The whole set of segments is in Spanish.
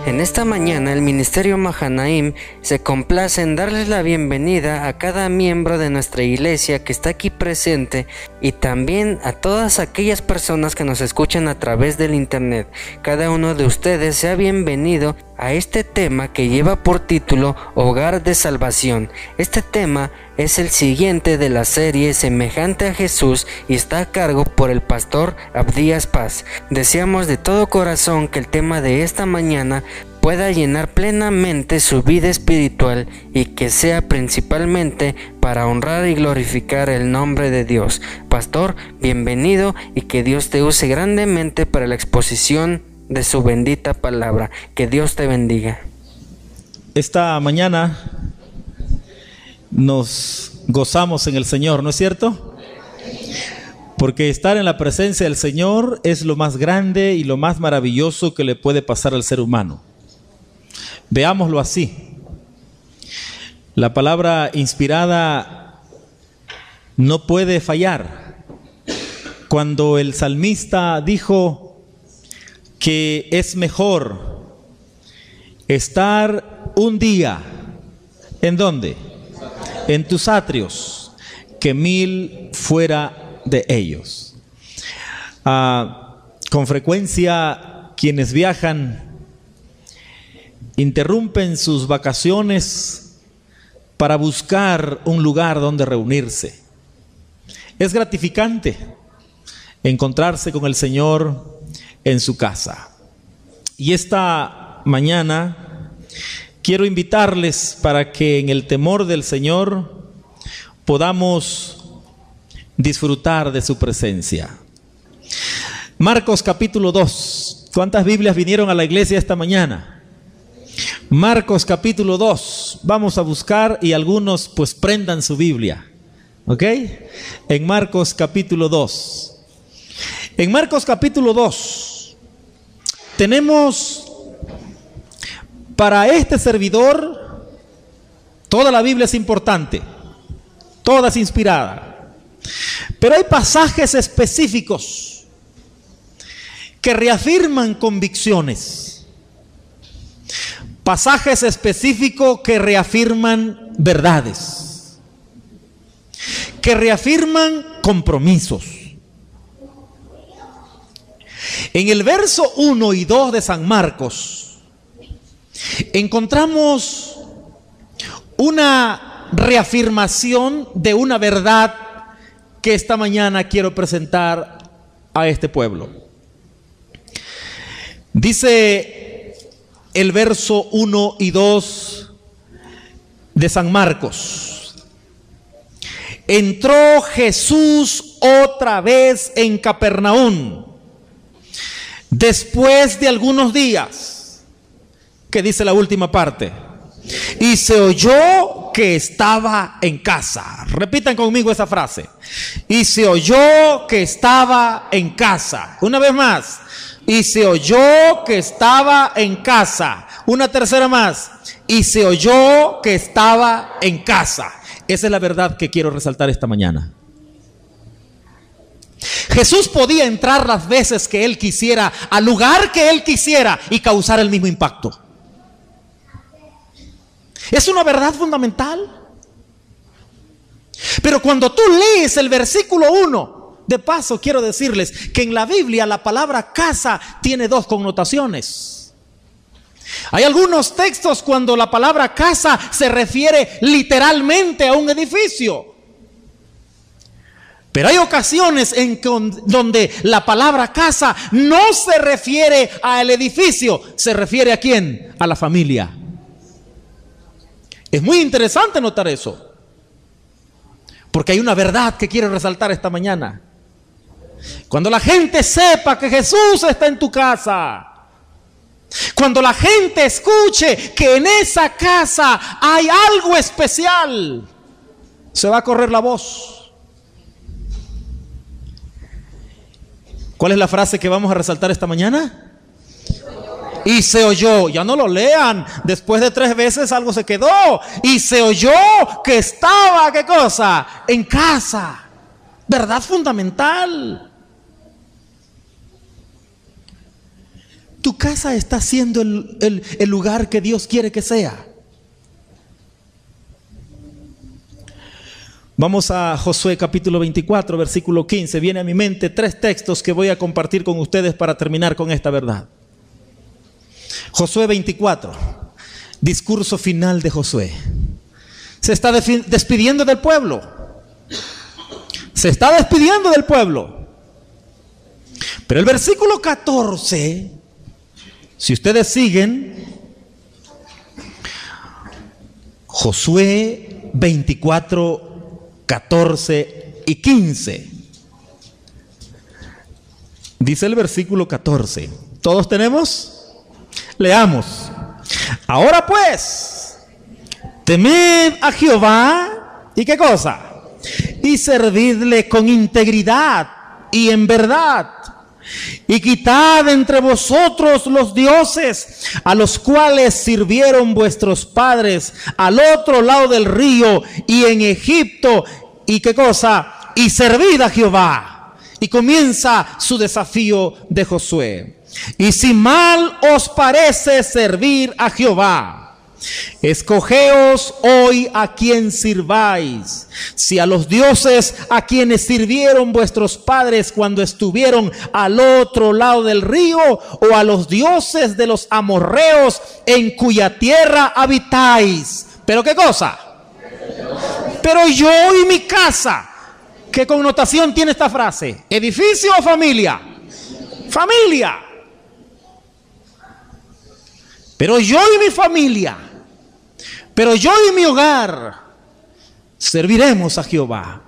En esta mañana el Ministerio Mahanaim se complace en darles la bienvenida a cada miembro de nuestra iglesia que está aquí presente y también a todas aquellas personas que nos escuchan a través del internet. Cada uno de ustedes sea bienvenido a este tema que lleva por título Hogar de Salvación. Este tema es el siguiente de la serie Semejante a Jesús y está a cargo por el pastor Abdías Paz. Deseamos de todo corazón que el tema de esta mañana pueda llenar plenamente su vida espiritual y que sea principalmente para honrar y glorificar el nombre de Dios. Pastor, bienvenido y que Dios te use grandemente para la exposición de su bendita palabra. Que Dios te bendiga. Esta mañana nos gozamos en el Señor, ¿no es cierto? Porque estar en la presencia del Señor es lo más grande y lo más maravilloso que le puede pasar al ser humano. Veámoslo así. La palabra inspirada no puede fallar. Cuando el salmista dijo que es mejor estar un día, ¿en dónde? En tus atrios, que 1000 fuera de ellos. Con frecuencia quienes viajan interrumpen sus vacaciones para buscar un lugar donde reunirse. Es gratificante encontrarse con el Señor en su casa. Y esta mañana quiero invitarles para que en el temor del Señor podamos disfrutar de su presencia. Marcos capítulo 2. ¿Cuántas Biblias vinieron a la iglesia esta mañana? Marcos capítulo 2. Vamos a buscar y algunos pues prendan su Biblia. ¿Ok? En Marcos capítulo 2. En Marcos capítulo 2 tenemos para este servidor, toda la Biblia es importante, toda es inspirada, pero hay pasajes específicos que reafirman convicciones, pasajes específicos que reafirman verdades, que reafirman compromisos. En el verso 1 y 2 de San Marcos encontramos una reafirmación de una verdad que esta mañana quiero presentar a este pueblo. Dice el verso 1 y 2 de San Marcos: entró Jesús otra vez en Capernaum después de algunos días. ¿Qué dice la última parte? Y se oyó que estaba en casa. Repitan conmigo esa frase. Y se oyó que estaba en casa. Una vez más. Y se oyó que estaba en casa. Una tercera más. Y se oyó que estaba en casa. Esa es la verdad que quiero resaltar esta mañana. Jesús podía entrar las veces que Él quisiera, al lugar que Él quisiera y causar el mismo impacto. Es una verdad fundamental. Pero cuando tú lees el versículo 1, de paso quiero decirles que en la Biblia la palabra casa tiene dos connotaciones. Hay algunos textos cuando la palabra casa se refiere literalmente a un edificio. Pero hay ocasiones en donde la palabra casa no se refiere al edificio, se refiere ¿a quién? A la familia. Es muy interesante notar eso, porque hay una verdad que quiero resaltar esta mañana. Cuando la gente sepa que Jesús está en tu casa, cuando la gente escuche que en esa casa hay algo especial, se va a correr la voz. ¿Cuál es la frase que vamos a resaltar esta mañana? Y se oyó. Ya no lo lean. Después de 3 veces algo se quedó. Y se oyó que estaba, ¿qué cosa? En casa. Verdad fundamental. Tu casa está siendo el lugar que Dios quiere que sea. Vamos a Josué capítulo 24, versículo 15. Viene a mi mente 3 textos que voy a compartir con ustedes para terminar con esta verdad. Josué 24, discurso final de Josué. Se está despidiendo del pueblo. Se está despidiendo del pueblo. Pero el versículo 14, si ustedes siguen, Josué 24, 14 y 15. Dice el versículo 14. ¿Todos tenemos? Leamos. Ahora pues, temed a Jehová, ¿y qué cosa? Y servidle con integridad y en verdad. Y quitad entre vosotros los dioses a los cuales sirvieron vuestros padres al otro lado del río y en Egipto. ¿Y qué cosa? Y servid a Jehová. Y comienza su desafío de Josué. Y si mal os parece servir a Jehová, escogeos hoy a quien sirváis, si a los dioses a quienes sirvieron vuestros padres cuando estuvieron al otro lado del río, o a los dioses de los amorreos en cuya tierra habitáis. ¿Pero qué cosa? Pero yo y mi casa. ¿Qué connotación tiene esta frase? ¿Edificio o familia? Familia. Pero yo y mi familia, pero yo y mi hogar serviremos a Jehová.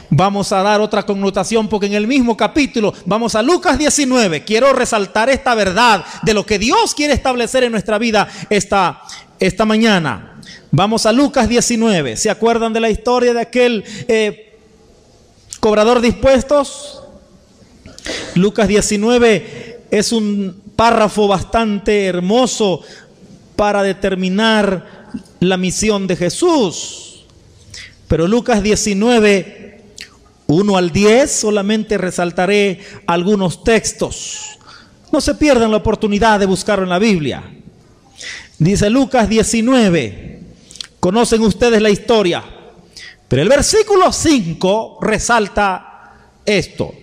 Vamos a dar otra connotación porque en el mismo capítulo, vamos a Lucas 19, quiero resaltar esta verdad de lo que Dios quiere establecer en nuestra vida esta mañana. Vamos a Lucas 19, ¿se acuerdan de la historia de aquel cobrador de impuestos? Lucas 19 es un párrafo bastante hermoso para determinar la misión de Jesús. Pero Lucas 19, 1 al 10, solamente resaltaré algunos textos. No se pierdan la oportunidad de buscarlo en la Biblia. Dice Lucas 19, conocen ustedes la historia, pero el versículo 5 resalta esto.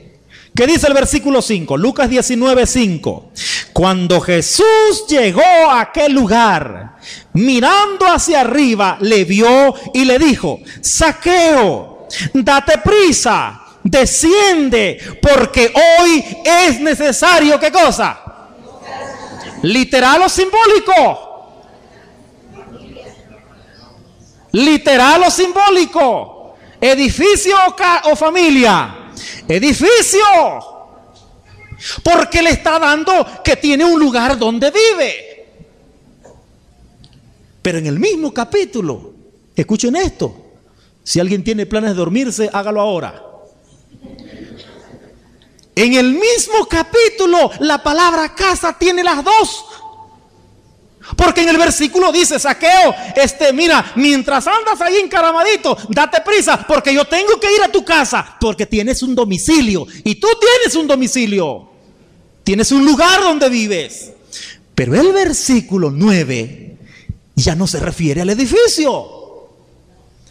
¿Qué dice el versículo 5? Lucas 19, 5. Cuando Jesús llegó a aquel lugar, mirando hacia arriba, le vio y le dijo: Zaqueo, date prisa, desciende, porque hoy es necesario, ¿qué cosa? ¿Literal o simbólico? ¿Literal o simbólico? ¿Edificio o familia? Edificio, porque le está dando que tiene un lugar donde vive. Pero en el mismo capítulo, escuchen esto, si alguien tiene planes de dormirse, hágalo ahora. En el mismo capítulo, la palabra casa tiene las dos. Porque en el versículo dice: Zaqueo, mira, mientras andas ahí encaramadito, date prisa, porque yo tengo que ir a tu casa, porque tienes un domicilio, y tú tienes un domicilio, tienes un lugar donde vives. Pero el versículo 9 ya no se refiere al edificio.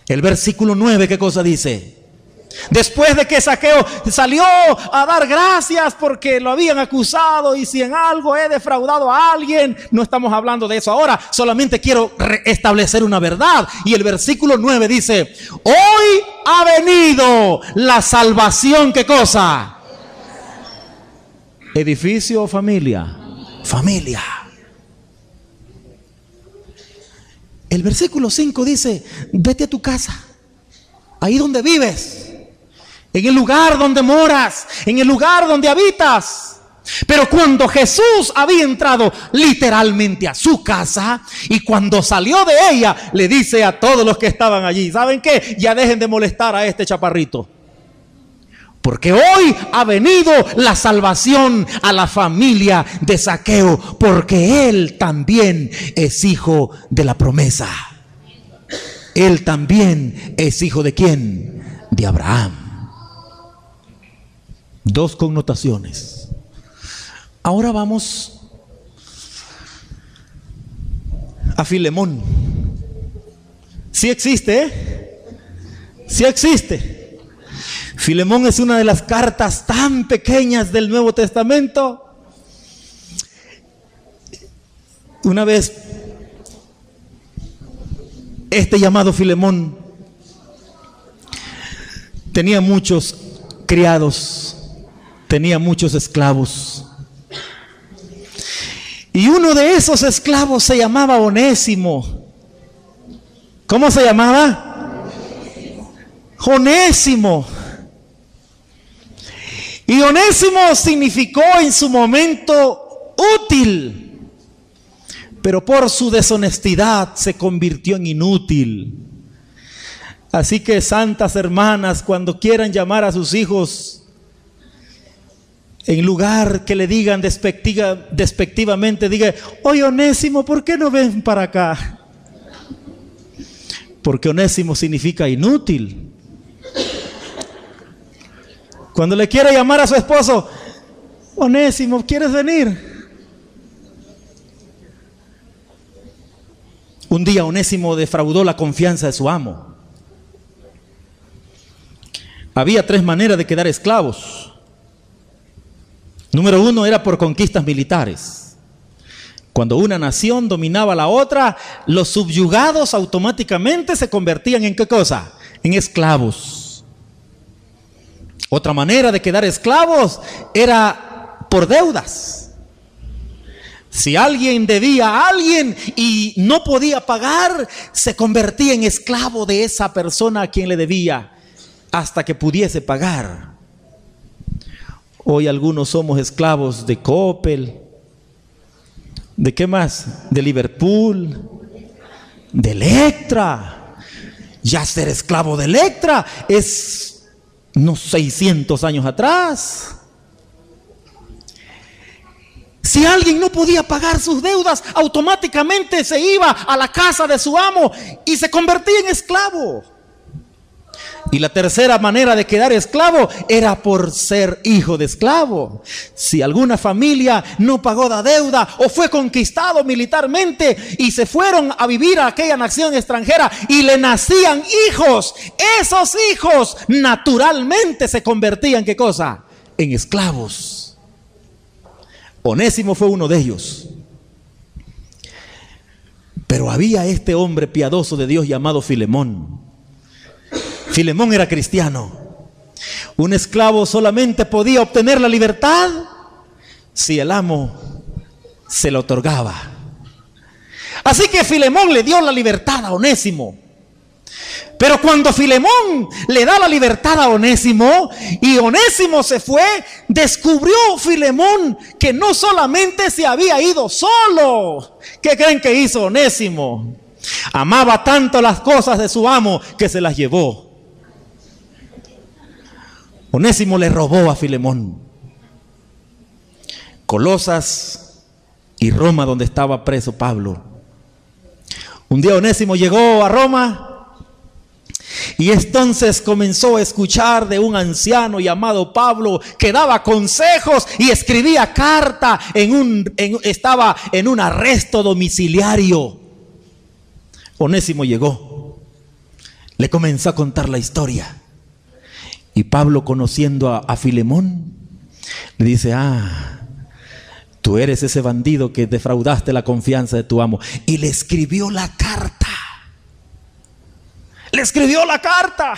El versículo 9, ¿qué cosa dice? Después de que Zaqueo salió a dar gracias porque lo habían acusado, y si en algo he defraudado a alguien, no estamos hablando de eso ahora, solamente quiero establecer una verdad. Y el versículo 9 dice: hoy ha venido la salvación. ¿Qué cosa? ¿Edificio o familia? Familia. El versículo 5 dice: vete a tu casa, ahí donde vives, en el lugar donde moras, en el lugar donde habitas. Pero cuando Jesús había entrado literalmente a su casa, y cuando salió de ella, le dice a todos los que estaban allí: ¿saben qué? Ya dejen de molestar a este chaparrito, porque hoy ha venido la salvación a la familia de Zaqueo, porque él también es hijo de la promesa. Él también es hijo de ¿quién? De Abraham. Dos connotaciones. Ahora vamos a Filemón. Sí existe, ¿eh? Sí existe. Filemón es una de las cartas tan pequeñas del Nuevo Testamento. Una vez, este llamado Filemón tenía muchos criados, tenía muchos esclavos. Y uno de esos esclavos se llamaba Onésimo. ¿Cómo se llamaba? Onésimo. Y Onésimo significó en su momento útil, pero por su deshonestidad se convirtió en inútil. Así que, santas hermanas, cuando quieran llamar a sus hijos, en lugar que le digan despectivamente, diga: oye, Onésimo, ¿por qué no ven para acá? Porque Onésimo significa inútil. Cuando le quiera llamar a su esposo: Onésimo, ¿quieres venir? Un día Onésimo defraudó la confianza de su amo. Había 3 maneras de quedar esclavos. Número 1 era por conquistas militares. Cuando una nación dominaba a la otra, los subyugados automáticamente se convertían ¿en qué cosa? En esclavos. Otra manera de quedar esclavos era por deudas. Si alguien debía a alguien y no podía pagar, se convertía en esclavo de esa persona a quien le debía hasta que pudiese pagar. Hoy algunos somos esclavos de Coppel, ¿de qué más? De Liverpool, de Electra. Ya ser esclavo de Electra es unos 600 años atrás. Si alguien no podía pagar sus deudas, automáticamente se iba a la casa de su amo y se convertía en esclavo. Y la tercera manera de quedar esclavo era por ser hijo de esclavo. Si alguna familia no pagó la deuda o fue conquistado militarmente y se fueron a vivir a aquella nación extranjera y le nacían hijos, esos hijos naturalmente se convertían, ¿qué cosa? En esclavos. Onésimo fue uno de ellos. Pero había este hombre piadoso de Dios llamado Filemón. Filemón era cristiano. Un esclavo solamente podía obtener la libertad si el amo se la otorgaba. Así que Filemón le dio la libertad a Onésimo. Pero cuando Filemón le da la libertad a Onésimo y Onésimo se fue, descubrió Filemón que no solamente se había ido solo. ¿Qué creen que hizo Onésimo? Amaba tanto las cosas de su amo que se las llevó. Onésimo le robó a Filemón Colosas y Roma, donde estaba preso Pablo. Un día Onésimo llegó a Roma y entonces comenzó a escuchar de un anciano llamado Pablo que daba consejos y escribía carta estaba en un arresto domiciliario. Onésimo llegó, le comenzó a contar la historia. Y Pablo, conociendo a Filemón, le dice: tú eres ese bandido que defraudaste la confianza de tu amo. Y le escribió la carta. Le escribió la carta.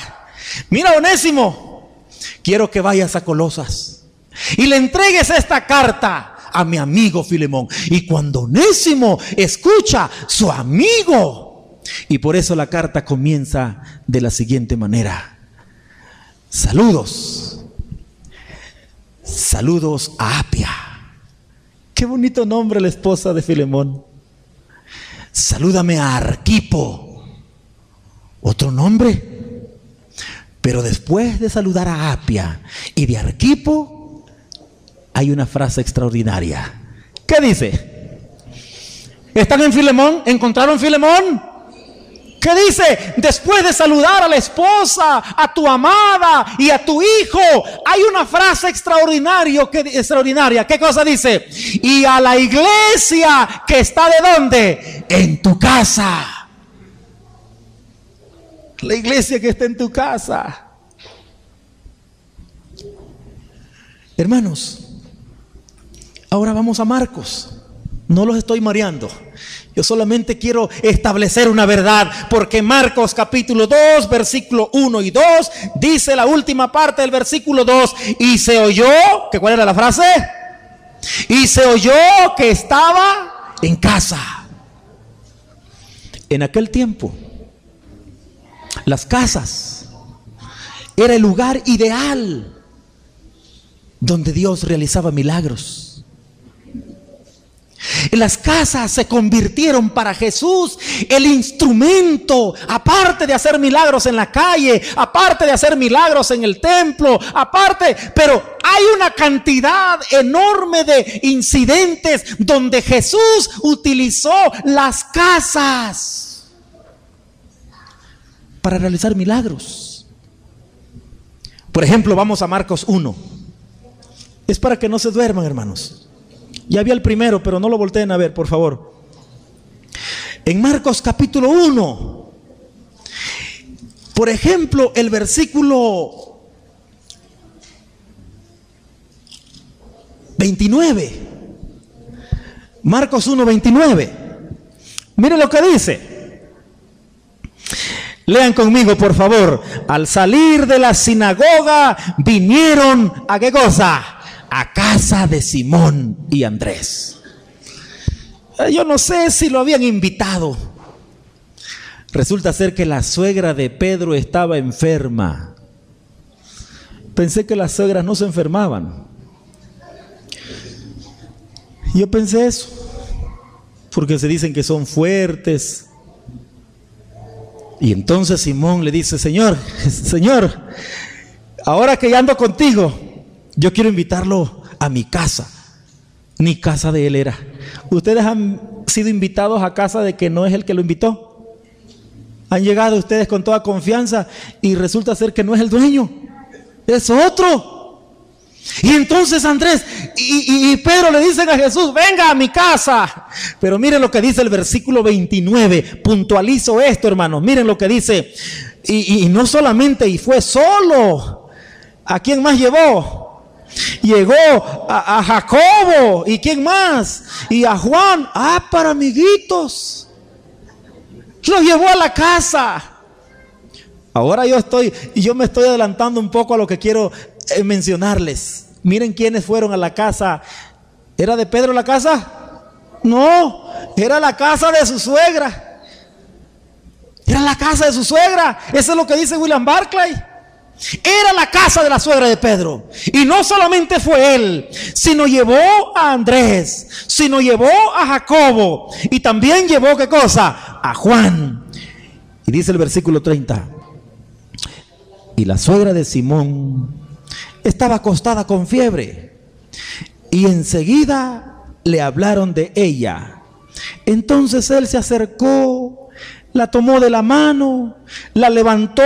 Mira, Onésimo, quiero que vayas a Colosas y le entregues esta carta a mi amigo Filemón. Y cuando Onésimo escucha, su amigo. Y por eso la carta comienza de la siguiente manera: saludos. Saludos a Apia. Qué bonito nombre la esposa de Filemón. Salúdame a Arquipo. Otro nombre. Pero después de saludar a Apia y de Arquipo, hay una frase extraordinaria. ¿Qué dice? ¿Están en Filemón? ¿Encontraron Filemón? ¿Qué dice? Después de saludar a la esposa, a tu amada y a tu hijo, hay una frase extraordinaria. ¿Qué cosa dice? Y a la iglesia que está ¿de dónde? En tu casa. La iglesia que está en tu casa. Hermanos, ahora vamos a Marcos. No los estoy mareando. Yo solamente quiero establecer una verdad, porque Marcos capítulo 2, versículo 1 y 2, dice la última parte del versículo 2, y se oyó, ¿que cuál era la frase? Y se oyó que estaba en casa. En aquel tiempo, las casas era el lugar ideal donde Dios realizaba milagros. Las casas se convirtieron para Jesús el instrumento, aparte de hacer milagros en la calle, aparte de hacer milagros en el templo, pero hay una cantidad enorme de incidentes donde Jesús utilizó las casas para realizar milagros. Por ejemplo, vamos a Marcos 1. Es para que no se duerman, hermanos. Ya vi el primero, pero no lo volteen a ver, por favor. En Marcos capítulo 1, por ejemplo, el versículo 29. Marcos 1, 29. Miren lo que dice. Lean conmigo, por favor. Al salir de la sinagoga, vinieron ¿a qué cosa? A casa de Simón y Andrés. Yo no sé si lo habían invitado. Resulta ser que la suegra de Pedro estaba enferma. Pensé que las suegras no se enfermaban. Yo pensé eso, porque se dicen que son fuertes. Y entonces Simón le dice: Señor, ahora que ya ando contigo, yo quiero invitarlo a mi casa. Ni casa de él era. ¿Ustedes han sido invitados a casa de que no es el que lo invitó? ¿Han llegado ustedes con toda confianza y resulta ser que no es el dueño? Es otro. Y entonces Andrés y Pedro le dicen a Jesús: venga a mi casa. Pero miren lo que dice el versículo 29. Puntualizo esto, hermanos. Miren lo que dice. Y no solamente, y fue solo. ¿A quién más llevó? Llegó a Jacobo. ¿Y quién más? Y a Juan. Para amiguitos. Los llevó a la casa. Ahora yo me estoy adelantando un poco a lo que quiero mencionarles. Miren quiénes fueron a la casa. ¿Era de Pedro la casa? No, era la casa de su suegra. Era la casa de su suegra. Eso es lo que dice William Barclay. Era la casa de la suegra de Pedro. Y no solamente fue él, sino llevó a Andrés, sino llevó a Jacobo, y también llevó ¿qué cosa? A Juan. Y dice el versículo 30: y la suegra de Simón estaba acostada con fiebre, y enseguida le hablaron de ella. Entonces él se acercó, la tomó de la mano, la levantó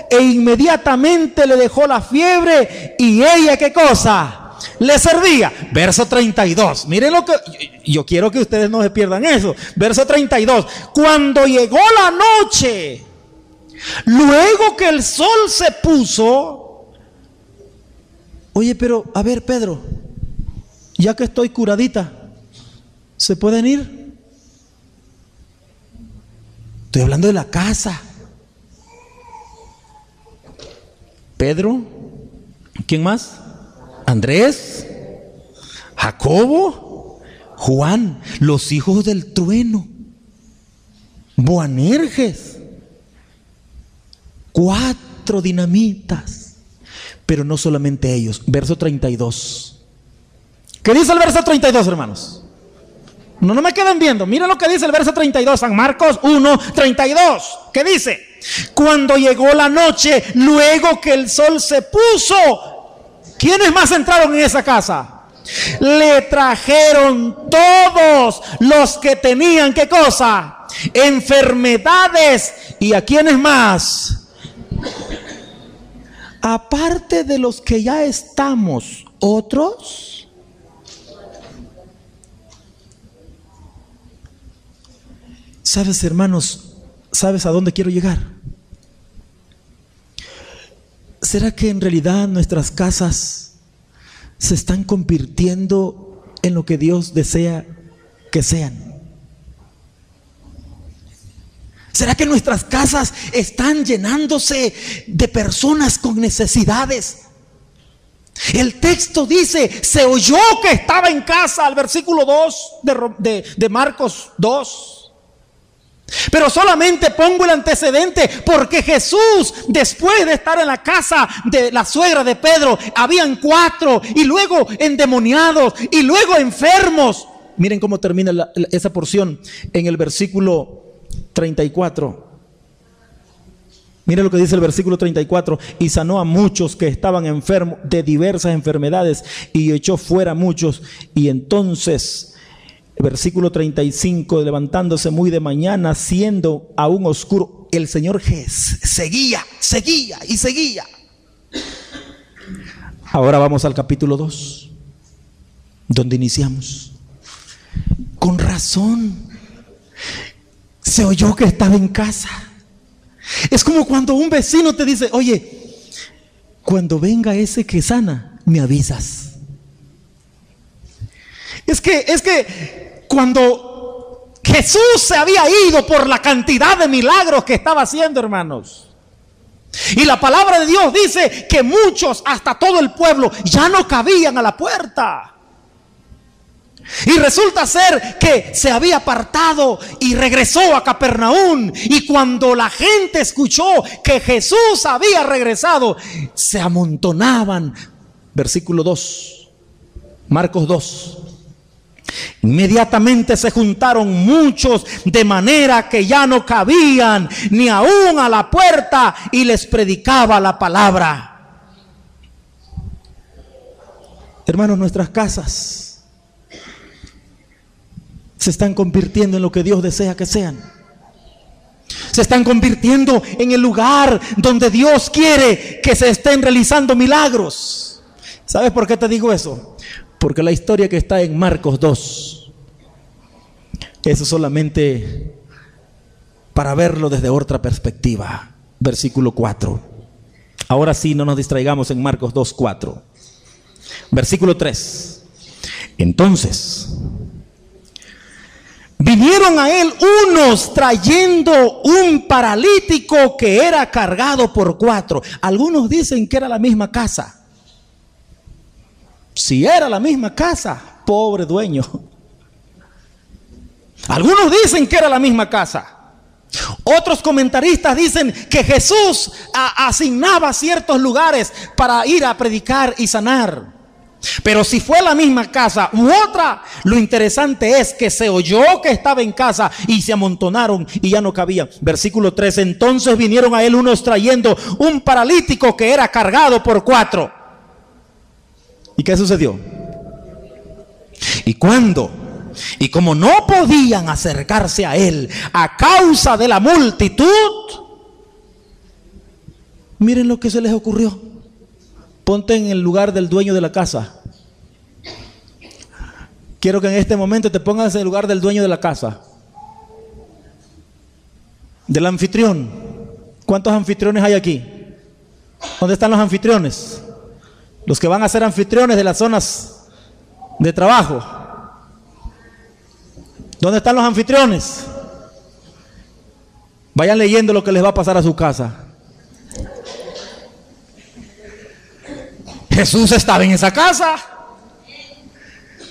e inmediatamente le dejó la fiebre, y ella ¿qué cosa? Le servía. Verso 32. Miren lo que yo quiero que ustedes no se pierdan eso. Verso 32. Cuando llegó la noche, luego que el sol se puso. Oye, pero a ver, Pedro, ya que estoy curadita, ¿se pueden ir? Estoy hablando de la casa. Pedro, ¿quién más? Andrés, Jacobo, Juan, los hijos del trueno, Boanerges, 4 dinamitas. Pero no solamente ellos. Verso 32. ¿Qué dice el verso 32, hermanos? No me queden viendo. Miren lo que dice el verso 32, San Marcos 1, 32. ¿Qué dice? Cuando llegó la noche, luego que el sol se puso, ¿quiénes más entraron en esa casa? Le trajeron todos los que tenían ¿qué cosa? enfermedades. ¿Y a quiénes más? Aparte de los que ya estamos, ¿otros? ¿Sabes, hermanos? ¿Sabes a dónde quiero llegar? ¿Será que en realidad nuestras casas se están convirtiendo en lo que Dios desea que sean? ¿Será que nuestras casas están llenándose de personas con necesidades? El texto dice, se oyó que estaba en casa, al versículo 2 de Marcos 2. Pero solamente pongo el antecedente porque Jesús, después de estar en la casa de la suegra de Pedro, habían 4 y luego endemoniados y luego enfermos. Miren cómo termina esa porción en el versículo 34. Miren lo que dice el versículo 34. Y sanó a muchos que estaban enfermos de diversas enfermedades y echó fuera a muchos. Y entonces, versículo 35, levantándose muy de mañana, siendo aún oscuro, el Señor seguía y seguía. Ahora vamos al capítulo 2, donde iniciamos. Con razón se oyó que estaba en casa. Es como cuando un vecino te dice, oye, cuando venga ese que sana, me avisas. Es que cuando Jesús se había ido por la cantidad de milagros que estaba haciendo, hermanos, y la palabra de Dios dice que muchos, hasta todo el pueblo, ya no cabían a la puerta. Y resulta ser que se había apartado y regresó a Capernaum. Y cuando la gente escuchó que Jesús había regresado, se amontonaban. Versículo 2, Marcos 2. Inmediatamente se juntaron muchos, de manera que ya no cabían ni aún a la puerta, y les predicaba la palabra. Hermanos, nuestras casas se están convirtiendo en lo que Dios desea que sean. Se están convirtiendo en el lugar donde Dios quiere que se estén realizando milagros. ¿Sabes por qué te digo eso? Porque la historia que está en Marcos 2, eso solamente para verlo desde otra perspectiva. Versículo 4. Ahora sí, no nos distraigamos en Marcos 2, 4. Versículo 3. Entonces vinieron a él unos trayendo un paralítico que era cargado por 4. Algunos dicen que era la misma casa. Si era la misma casa, pobre dueño. Algunos dicen que era la misma casa. Otros comentaristas dicen que Jesús asignaba ciertos lugares para ir a predicar y sanar. Pero si fue la misma casa u otra, lo interesante es que se oyó que estaba en casa y se amontonaron y ya no cabían. Versículo 3. Entonces vinieron a él unos trayendo un paralítico que era cargado por 4. ¿Y qué sucedió? Y como no podían acercarse a él a causa de la multitud, miren lo que se les ocurrió. Ponte en el lugar del dueño de la casa. Quiero que en este momento te pongas en el lugar del dueño de la casa, del anfitrión. ¿Cuántos anfitriones hay aquí? ¿Dónde están los anfitriones? Los que van a ser anfitriones de las zonas de trabajo. ¿Dónde están los anfitriones? Vayan leyendo lo que les va a pasar a su casa. Jesús estaba en esa casa.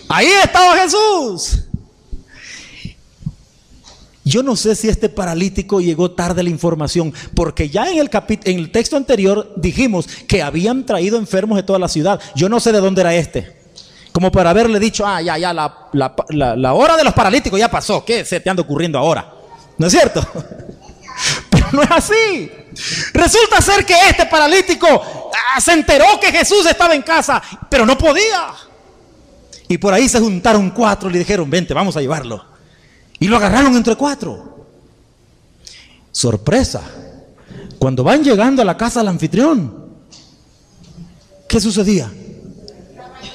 Ahí estaba Jesús. Yo no sé si este paralítico llegó tarde la información, porque ya en el texto anterior dijimos que habían traído enfermos de toda la ciudad. Yo no sé de dónde era este, como para haberle dicho, la hora de los paralíticos ya pasó. ¿Qué se te anda ocurriendo ahora? ¿No es cierto? Pero no es así. Resulta ser que este paralítico se enteró que Jesús estaba en casa, pero no podía. Y por ahí se juntaron 4 y le dijeron, vente, vamos a llevarlo. Y lo agarraron entre 4. Sorpresa. Cuando van llegando a la casa del anfitrión, ¿qué sucedía?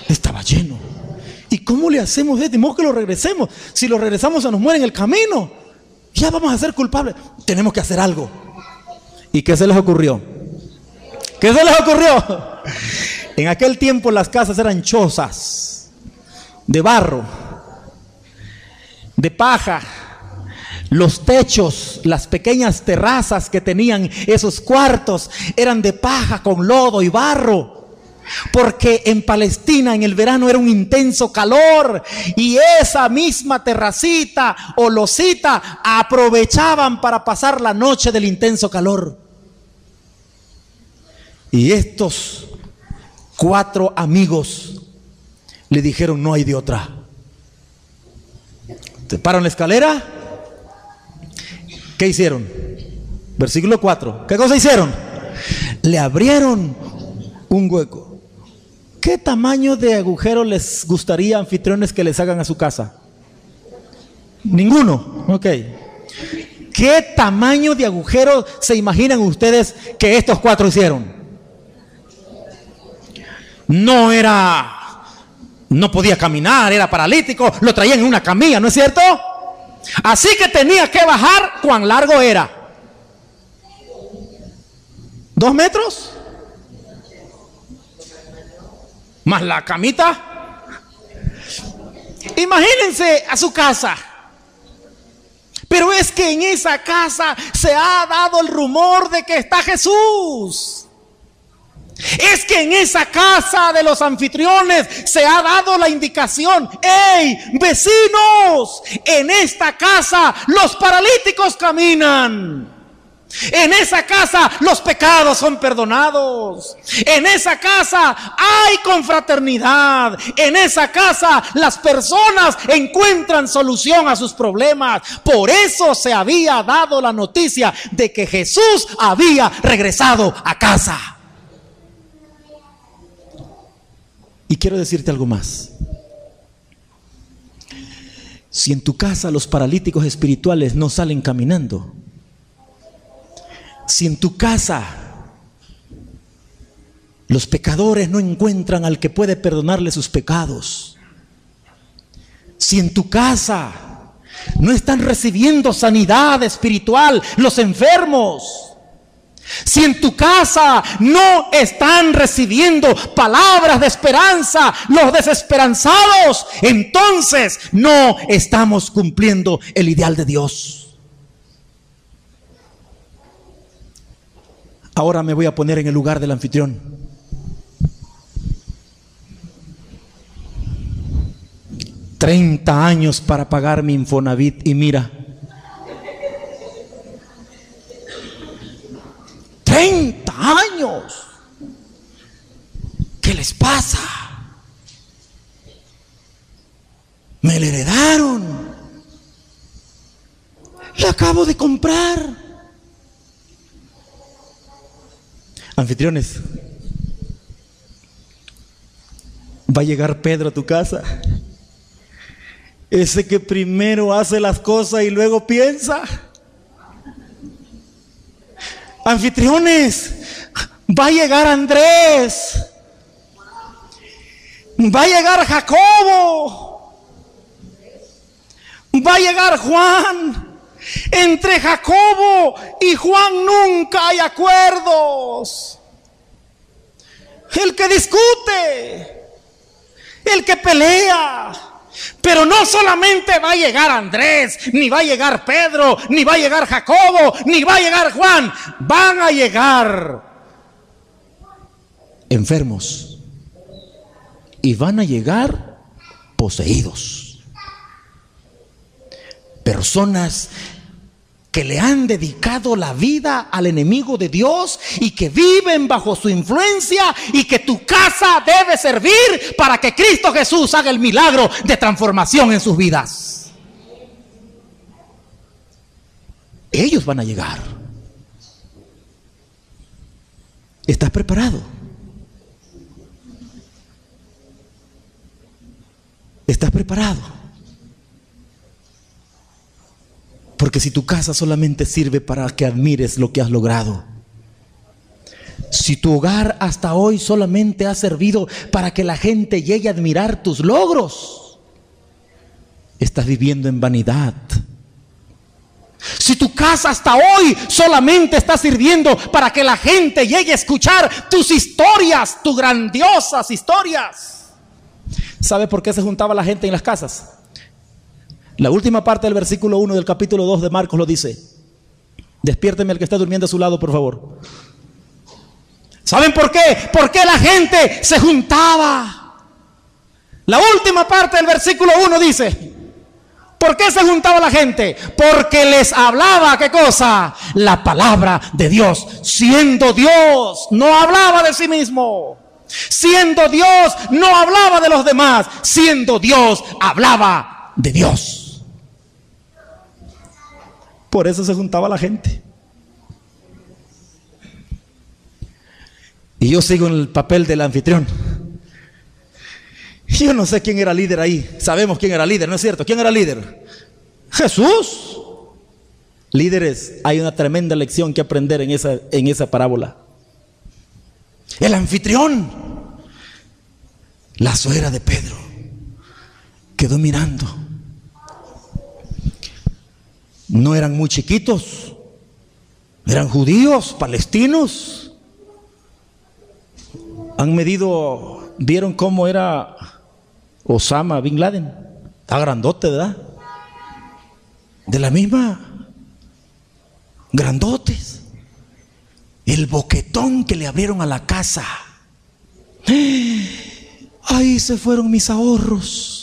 Estaba lleno. ¿Y cómo le hacemos? De modo que lo regresemos. Si lo regresamos se nos muere en el camino. Ya vamos a ser culpables. Tenemos que hacer algo. ¿Y qué se les ocurrió? ¿Qué se les ocurrió? En aquel tiempo las casas eran chozas de barro, de paja. Los techos, las pequeñas terrazas que tenían esos cuartos eran de paja con lodo y barro. Porque en Palestina en el verano era un intenso calor y esa misma terracita o losita aprovechaban para pasar la noche del intenso calor. Y estos 4 amigos le dijeron: no hay de otra. Se pararon la escalera. ¿Qué hicieron? Versículo 4. ¿Qué cosa hicieron? Le abrieron un hueco. ¿Qué tamaño de agujero les gustaría, anfitriones, que les hagan a su casa? Ninguno. Ok. ¿Qué tamaño de agujero se imaginan ustedes que estos 4 hicieron? No podía caminar, era paralítico, lo traían en una camilla, ¿no es cierto? Así que tenía que bajar. ¿Cuán largo era? 2 metros. Más la camita. Imagínense a su casa. Pero es que en esa casa se ha dado el rumor de que está Jesús. Es que en esa casa de los anfitriones se ha dado la indicación: ¡hey, vecinos! En esta casa los paralíticos caminan. En esa casa los pecados son perdonados. En esa casa hay confraternidad. En esa casa las personas encuentran solución a sus problemas. Por eso se había dado la noticia de que Jesús había regresado a casa. Y quiero decirte algo más. Si en tu casa los paralíticos espirituales no salen caminando, si en tu casa los pecadores no encuentran al que puede perdonarle sus pecados, si en tu casa no están recibiendo sanidad espiritual los enfermos, si en tu casa no están recibiendo palabras de esperanza los desesperanzados, entonces no estamos cumpliendo el ideal de Dios. Ahora me voy a poner en el lugar del anfitrión. $30 años para pagar mi Infonavit y mira, 30 años. ¿Qué les pasa? Me la heredaron. La acabo de comprar. Anfitriones, va a llegar Pedro a tu casa. Ese que primero hace las cosas y luego piensa. Anfitriones, va a llegar Andrés, va a llegar Jacobo, va a llegar Juan. Entre Jacobo y Juan nunca hay acuerdos. El que discute, el que pelea. Pero no solamente va a llegar Andrés, ni va a llegar Pedro, ni va a llegar Jacobo, ni va a llegar Juan. Van a llegar enfermos y van a llegar poseídos. Personas que le han dedicado la vida al enemigo de Dios y que viven bajo su influencia, y que tu casa debe servir para que Cristo Jesús haga el milagro de transformación en sus vidas. Ellos van a llegar. ¿Estás preparado? ¿Estás preparado? Porque si tu casa solamente sirve para que admires lo que has logrado, si tu hogar hasta hoy solamente ha servido para que la gente llegue a admirar tus logros, estás viviendo en vanidad. Si tu casa hasta hoy solamente está sirviendo para que la gente llegue a escuchar tus historias, tus grandiosas historias. ¿Sabe por qué se juntaba la gente en las casas? La última parte del versículo 1 del capítulo 2 de Marcos lo dice. Despiérteme al que está durmiendo a su lado, por favor. ¿Saben por qué? ¿Por qué la gente se juntaba? La última parte del versículo 1 dice: ¿por qué se juntaba la gente? Porque les hablaba, ¿qué cosa? La palabra de Dios. Siendo Dios, no hablaba de sí mismo. Siendo Dios, no hablaba de los demás. Siendo Dios, hablaba de Dios. Por eso se juntaba la gente. Y yo sigo en el papel del anfitrión. Yo no sé quién era líder ahí. Sabemos quién era líder, ¿no es cierto? ¿Quién era líder? Jesús. Líderes, hay una tremenda lección que aprender en esa parábola. El anfitrión, la suegra de Pedro, quedó mirando. No eran muy chiquitos, eran judíos, palestinos. Vieron cómo era Osama Bin Laden. Está grandote, ¿verdad? De la misma, grandotes. El boquetón que le abrieron a la casa. Ahí se fueron mis ahorros.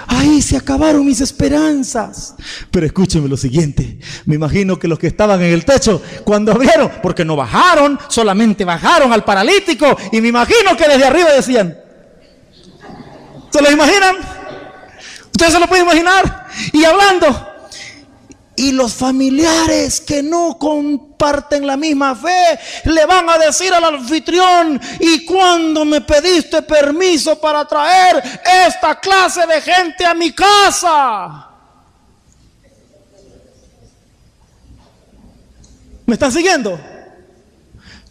Ahí se acabaron mis esperanzas. Pero escúchenme lo siguiente. Me imagino que los que estaban en el techo, cuando abrieron, porque no bajaron, solamente bajaron al paralítico, y me imagino que desde arriba decían, ¿se lo imaginan? ¿Ustedes se lo pueden imaginar? Y hablando. Y los familiares que no comparten la misma fe le van a decir al anfitrión: ¿y cuándo me pediste permiso para traer esta clase de gente a mi casa? ¿Me están siguiendo?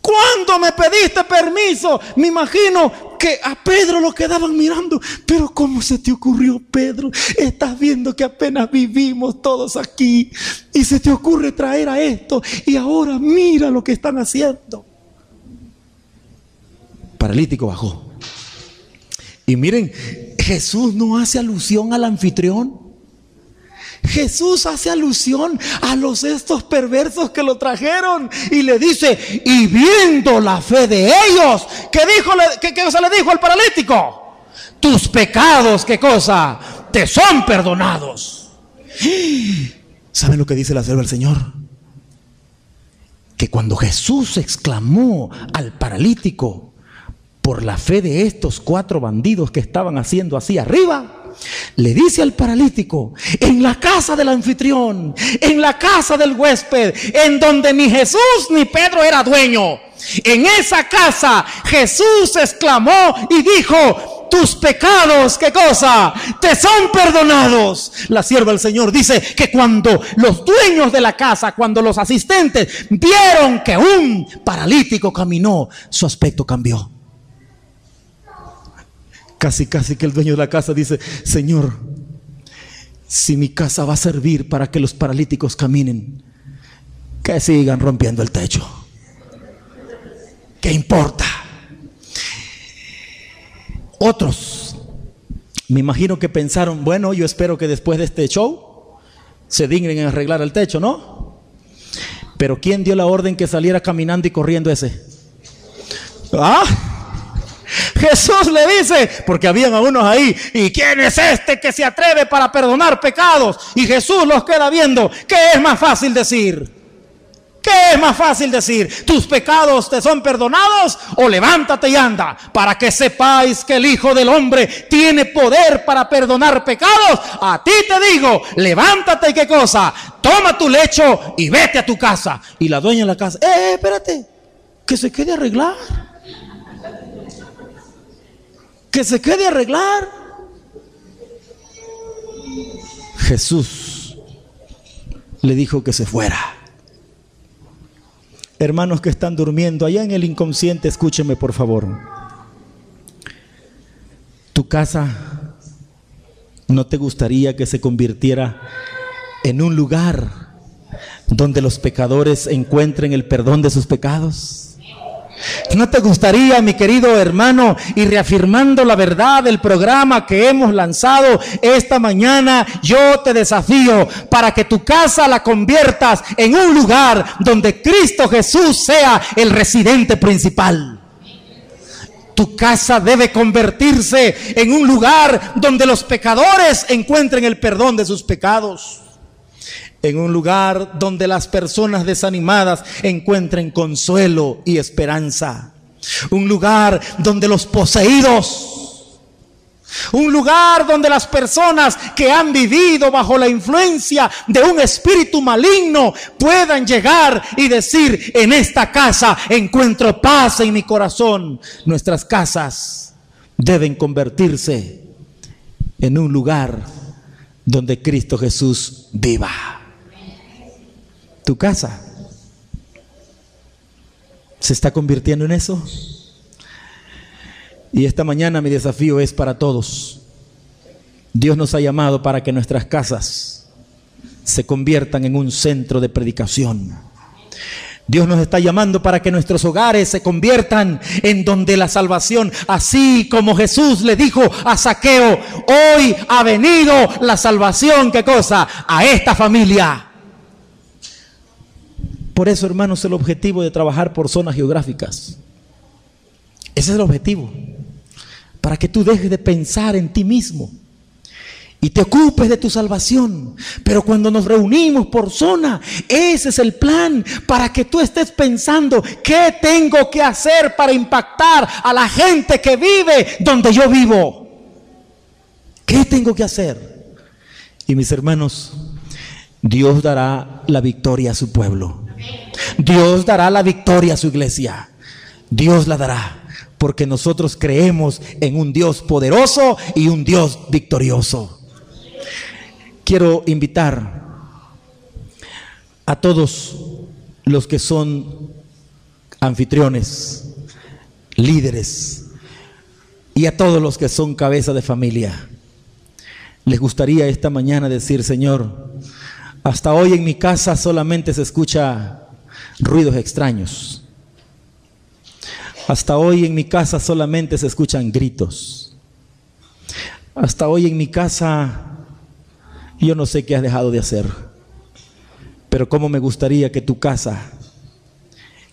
¿Cuándo me pediste permiso? Me imagino que a Pedro lo quedaban mirando. Pero ¿cómo se te ocurrió, Pedro? Estás viendo que apenas vivimos todos aquí y se te ocurre traer a esto, y ahora mira lo que están haciendo. Paralítico bajó. Y miren, Jesús no hace alusión al anfitrión. Jesús hace alusión a estos perversos que lo trajeron, y le dice: y viendo la fe de ellos, ¿qué cosa le dijo al paralítico? Tus pecados, ¿qué cosa? Te son perdonados. ¿Saben lo que dice la sierva del Señor? Que cuando Jesús exclamó al paralítico por la fe de estos 4 bandidos que estaban haciendo así arriba, le dice al paralítico: en la casa del anfitrión, en la casa del huésped, en donde ni Jesús ni Pedro era dueño, en esa casa Jesús exclamó y dijo: tus pecados, ¿qué cosa? Te son perdonados. La sierva del Señor dice que cuando los dueños de la casa, cuando los asistentes vieron que un paralítico caminó, su aspecto cambió. Casi que el dueño de la casa dice: Señor, si mi casa va a servir para que los paralíticos caminen, que sigan rompiendo el techo. ¿Qué importa? Otros, me imagino que pensaron: bueno, yo espero que después de este show se dignen en arreglar el techo, ¿no? Pero ¿quién dio la orden que saliera caminando y corriendo ese? Jesús le dice, porque habían a unos ahí: ¿y quién es este que se atreve para perdonar pecados? Y Jesús los queda viendo. ¿Qué es más fácil decir? ¿Qué es más fácil decir? ¿Tus pecados te son perdonados? O levántate y anda, para que sepáis que el Hijo del Hombre tiene poder para perdonar pecados. A ti te digo, levántate y ¿qué cosa? Toma tu lecho y vete a tu casa. Y la dueña de la casa: espérate, que se quede a arreglar. Que se quede a arreglar. Jesús le dijo que se fuera. Hermanos que están durmiendo allá en el inconsciente, escúcheme por favor. Tu casa, ¿no te gustaría que se convirtiera en un lugar donde los pecadores encuentren el perdón de sus pecados? ¿No te gustaría, mi querido hermano, y reafirmando la verdad del programa que hemos lanzado esta mañana, yo te desafío para que tu casa la conviertas en un lugar donde Cristo Jesús sea el residente principal? Tu casa debe convertirse en un lugar donde los pecadores encuentren el perdón de sus pecados. En un lugar donde las personas desanimadas encuentren consuelo y esperanza. Un lugar donde los poseídos, un lugar donde las personas que han vivido bajo la influencia de un espíritu maligno puedan llegar y decir: en esta casa encuentro paz en mi corazón. Nuestras casas deben convertirse en un lugar donde Cristo Jesús viva. ¿Tu casa se está convirtiendo en eso? Y esta mañana mi desafío es para todos. Dios nos ha llamado para que nuestras casas se conviertan en un centro de predicación. Dios nos está llamando para que nuestros hogares se conviertan en donde la salvación, así como Jesús le dijo a Zaqueo: hoy ha venido la salvación, ¿qué cosa? A esta familia. Por eso, hermanos, el objetivo de trabajar por zonas geográficas. Ese es el objetivo. Para que tú dejes de pensar en ti mismo y te ocupes de tu salvación. Pero cuando nos reunimos por zona, ese es el plan, para que tú estés pensando: ¿qué tengo que hacer para impactar a la gente que vive donde yo vivo? ¿Qué tengo que hacer? Y mis hermanos, Dios dará la victoria a su pueblo. Dios dará la victoria a su iglesia. Dios la dará, porque nosotros creemos en un Dios poderoso y un Dios victorioso. Quiero invitar a todos los que son anfitriones, líderes, y a todos los que son cabeza de familia. Les gustaría esta mañana decir: Señor, hasta hoy en mi casa solamente se escucha ruidos extraños. Hasta hoy en mi casa solamente se escuchan gritos. Hasta hoy en mi casa yo no sé qué has dejado de hacer. Pero cómo me gustaría que tu casa,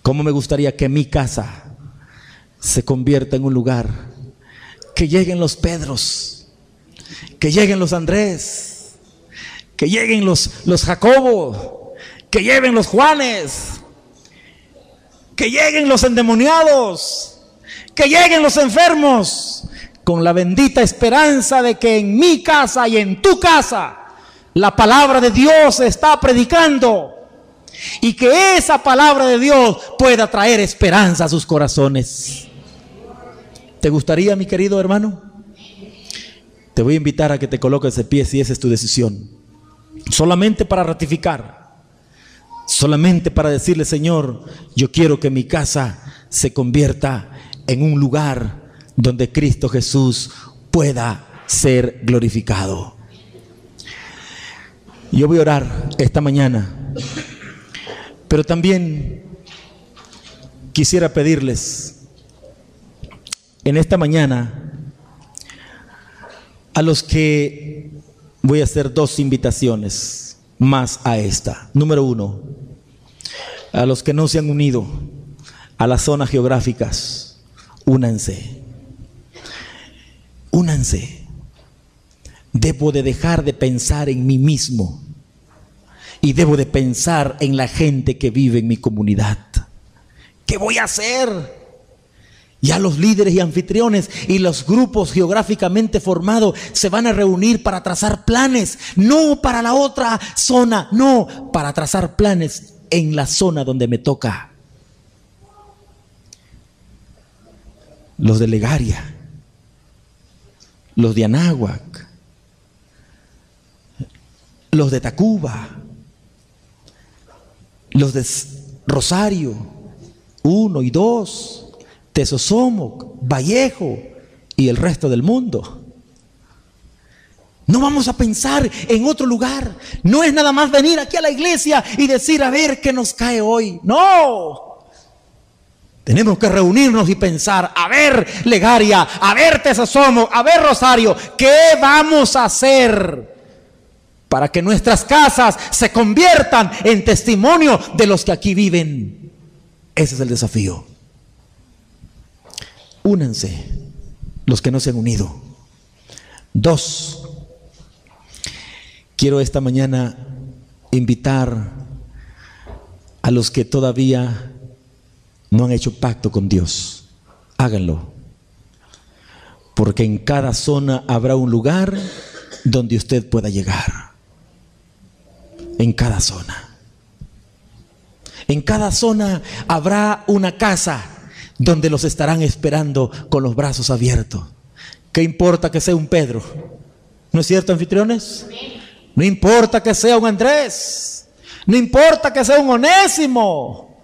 cómo me gustaría que mi casa se convierta en un lugar, que lleguen los Pedros, que lleguen los Andrés, que lleguen los Jacobo, que lleguen los Juanes, que lleguen los endemoniados, que lleguen los enfermos, con la bendita esperanza de que en mi casa y en tu casa la palabra de Dios se está predicando, y que esa palabra de Dios pueda traer esperanza a sus corazones. ¿Te gustaría, mi querido hermano? Te voy a invitar a que te coloques de pie si esa es tu decisión. Solamente para ratificar, solamente para decirle: Señor, yo quiero que mi casa se convierta en un lugar donde Cristo Jesús pueda ser glorificado. Yo voy a orar esta mañana, pero también quisiera pedirles en esta mañana a los que voy a hacer dos invitaciones más a esta. Número uno, a los que no se han unido a las zonas geográficas, únanse. Únanse. Debo de dejar de pensar en mí mismo y debo de pensar en la gente que vive en mi comunidad. ¿Qué voy a hacer? Ya los líderes y anfitriones y los grupos geográficamente formados se van a reunir para trazar planes, no para la otra zona, no, para trazar planes en la zona donde me toca. Los de Legaria, los de Anáhuac, los de Tacuba, los de Rosario 1 y 2, Tesosomoc, Vallejo y el resto del mundo. No vamos a pensar en otro lugar. No es nada más venir aquí a la iglesia y decir a ver qué nos cae hoy. No. Tenemos que reunirnos y pensar, a ver Legaria, a ver Tesosomoc, a ver Rosario, ¿qué vamos a hacer para que nuestras casas se conviertan en testimonio de los que aquí viven? Ese es el desafío. Únanse los que no se han unido. 2. Quiero esta mañana invitar a los que todavía no han hecho pacto con Dios. Háganlo. Porque en cada zona habrá un lugar donde usted pueda llegar. En cada zona. En cada zona habrá una casa donde los estarán esperando con los brazos abiertos. ¿Qué importa que sea un Pedro? ¿No es cierto, anfitriones? No importa que sea un Andrés. No importa que sea un Onésimo.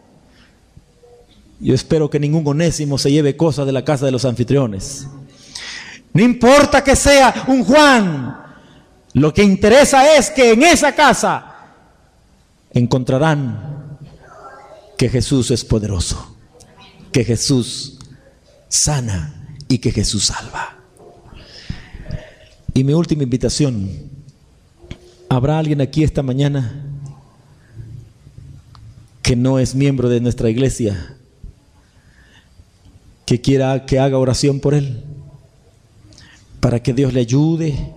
Yo espero que ningún Onésimo se lleve cosas de la casa de los anfitriones. No importa que sea un Juan. Lo que interesa es que en esa casa encontrarán que Jesús es poderoso, que Jesús sana y que Jesús salva. Y mi última invitación: ¿habrá alguien aquí esta mañana que no es miembro de nuestra iglesia, que quiera que haga oración por él, para que Dios le ayude?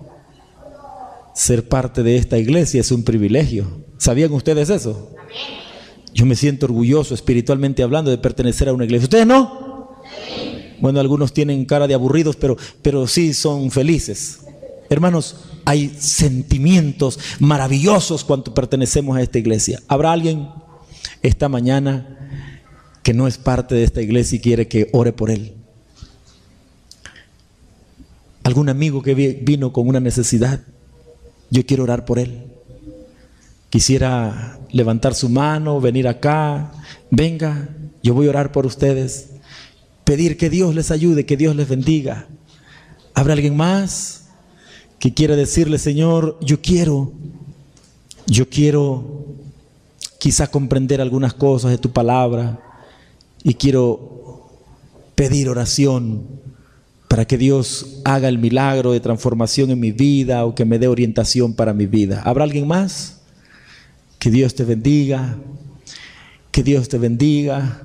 Ser parte de esta iglesia es un privilegio. ¿Sabían ustedes eso? Yo me siento orgulloso, espiritualmente hablando, de pertenecer a una iglesia. ¿Ustedes no? Bueno, algunos tienen cara de aburridos, pero sí son felices. Hermanos, hay sentimientos maravillosos cuando pertenecemos a esta iglesia. ¿Habrá alguien esta mañana que no es parte de esta iglesia y quiere que ore por él? ¿Algún amigo que vino con una necesidad? Yo quiero orar por él. Quisiera levantar su mano, venir acá. Venga, yo voy a orar por ustedes. Pedir que Dios les ayude, que Dios les bendiga. ¿Habrá alguien más que quiera decirle: Señor, yo quiero quizá comprender algunas cosas de tu palabra y quiero pedir oración para que Dios haga el milagro de transformación en mi vida o que me dé orientación para mi vida? ¿Habrá alguien más? Que Dios te bendiga, que Dios te bendiga.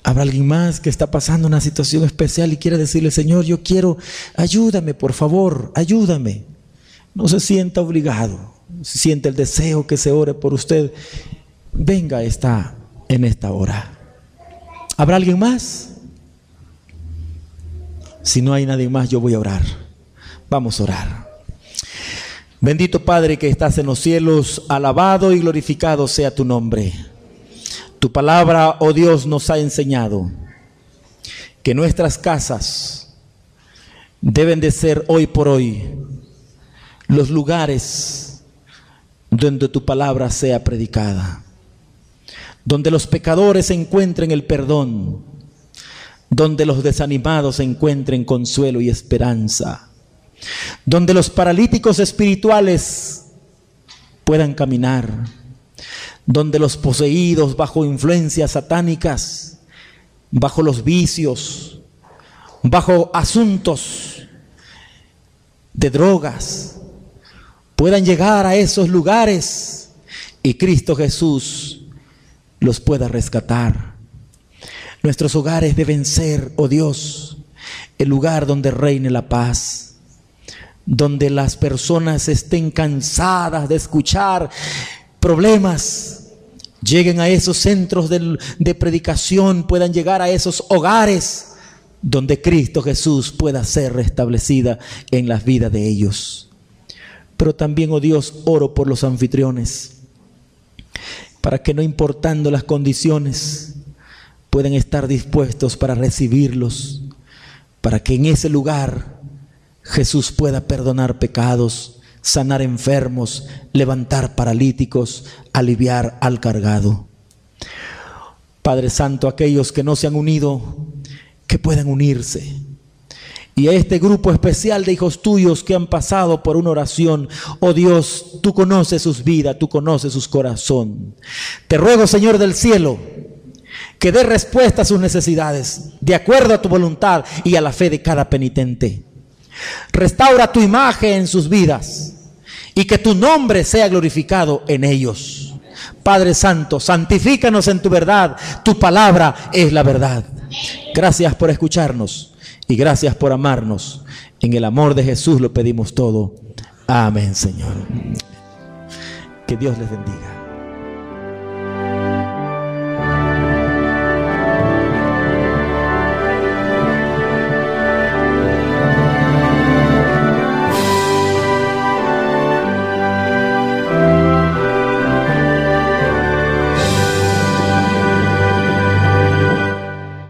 ¿Habrá alguien más que está pasando una situación especial y quiere decirle: Señor, yo quiero, ayúdame, por favor, ayúdame? No se sienta obligado, si siente el deseo que se ore por usted, venga en esta hora. ¿Habrá alguien más? Si no hay nadie más, yo voy a orar. Vamos a orar. Bendito Padre que estás en los cielos, alabado y glorificado sea tu nombre. Tu palabra, oh Dios, nos ha enseñado que nuestras casas deben de ser hoy por hoy los lugares donde tu palabra sea predicada, donde los pecadores encuentren el perdón, donde los desanimados encuentren consuelo y esperanza, donde los paralíticos espirituales puedan caminar, donde los poseídos bajo influencias satánicas, bajo los vicios, bajo asuntos de drogas, puedan llegar a esos lugares y Cristo Jesús los pueda rescatar. Nuestros hogares deben ser, oh Dios, el lugar donde reine la paz, donde las personas estén cansadas de escuchar problemas, lleguen a esos centros de predicación, puedan llegar a esos hogares donde Cristo Jesús pueda ser restablecida en las vidas de ellos. Pero también, oh Dios, oro por los anfitriones, para que no importando las condiciones, puedan estar dispuestos para recibirlos, para que en ese lugar Jesús pueda perdonar pecados, sanar enfermos, levantar paralíticos, aliviar al cargado. Padre Santo, aquellos que no se han unido, que puedan unirse. Y a este grupo especial de hijos tuyos que han pasado por una oración, oh Dios, tú conoces sus vidas, tú conoces sus corazones. Te ruego, Señor del cielo, que dé respuesta a sus necesidades, de acuerdo a tu voluntad y a la fe de cada penitente. Restaura tu imagen en sus vidas y que tu nombre sea glorificado en ellos. Padre Santo, santifícanos en tu verdad, tu palabra es la verdad. Gracias por escucharnos y gracias por amarnos. En el amor de Jesús lo pedimos todo. Amén, Señor. Que Dios les bendiga.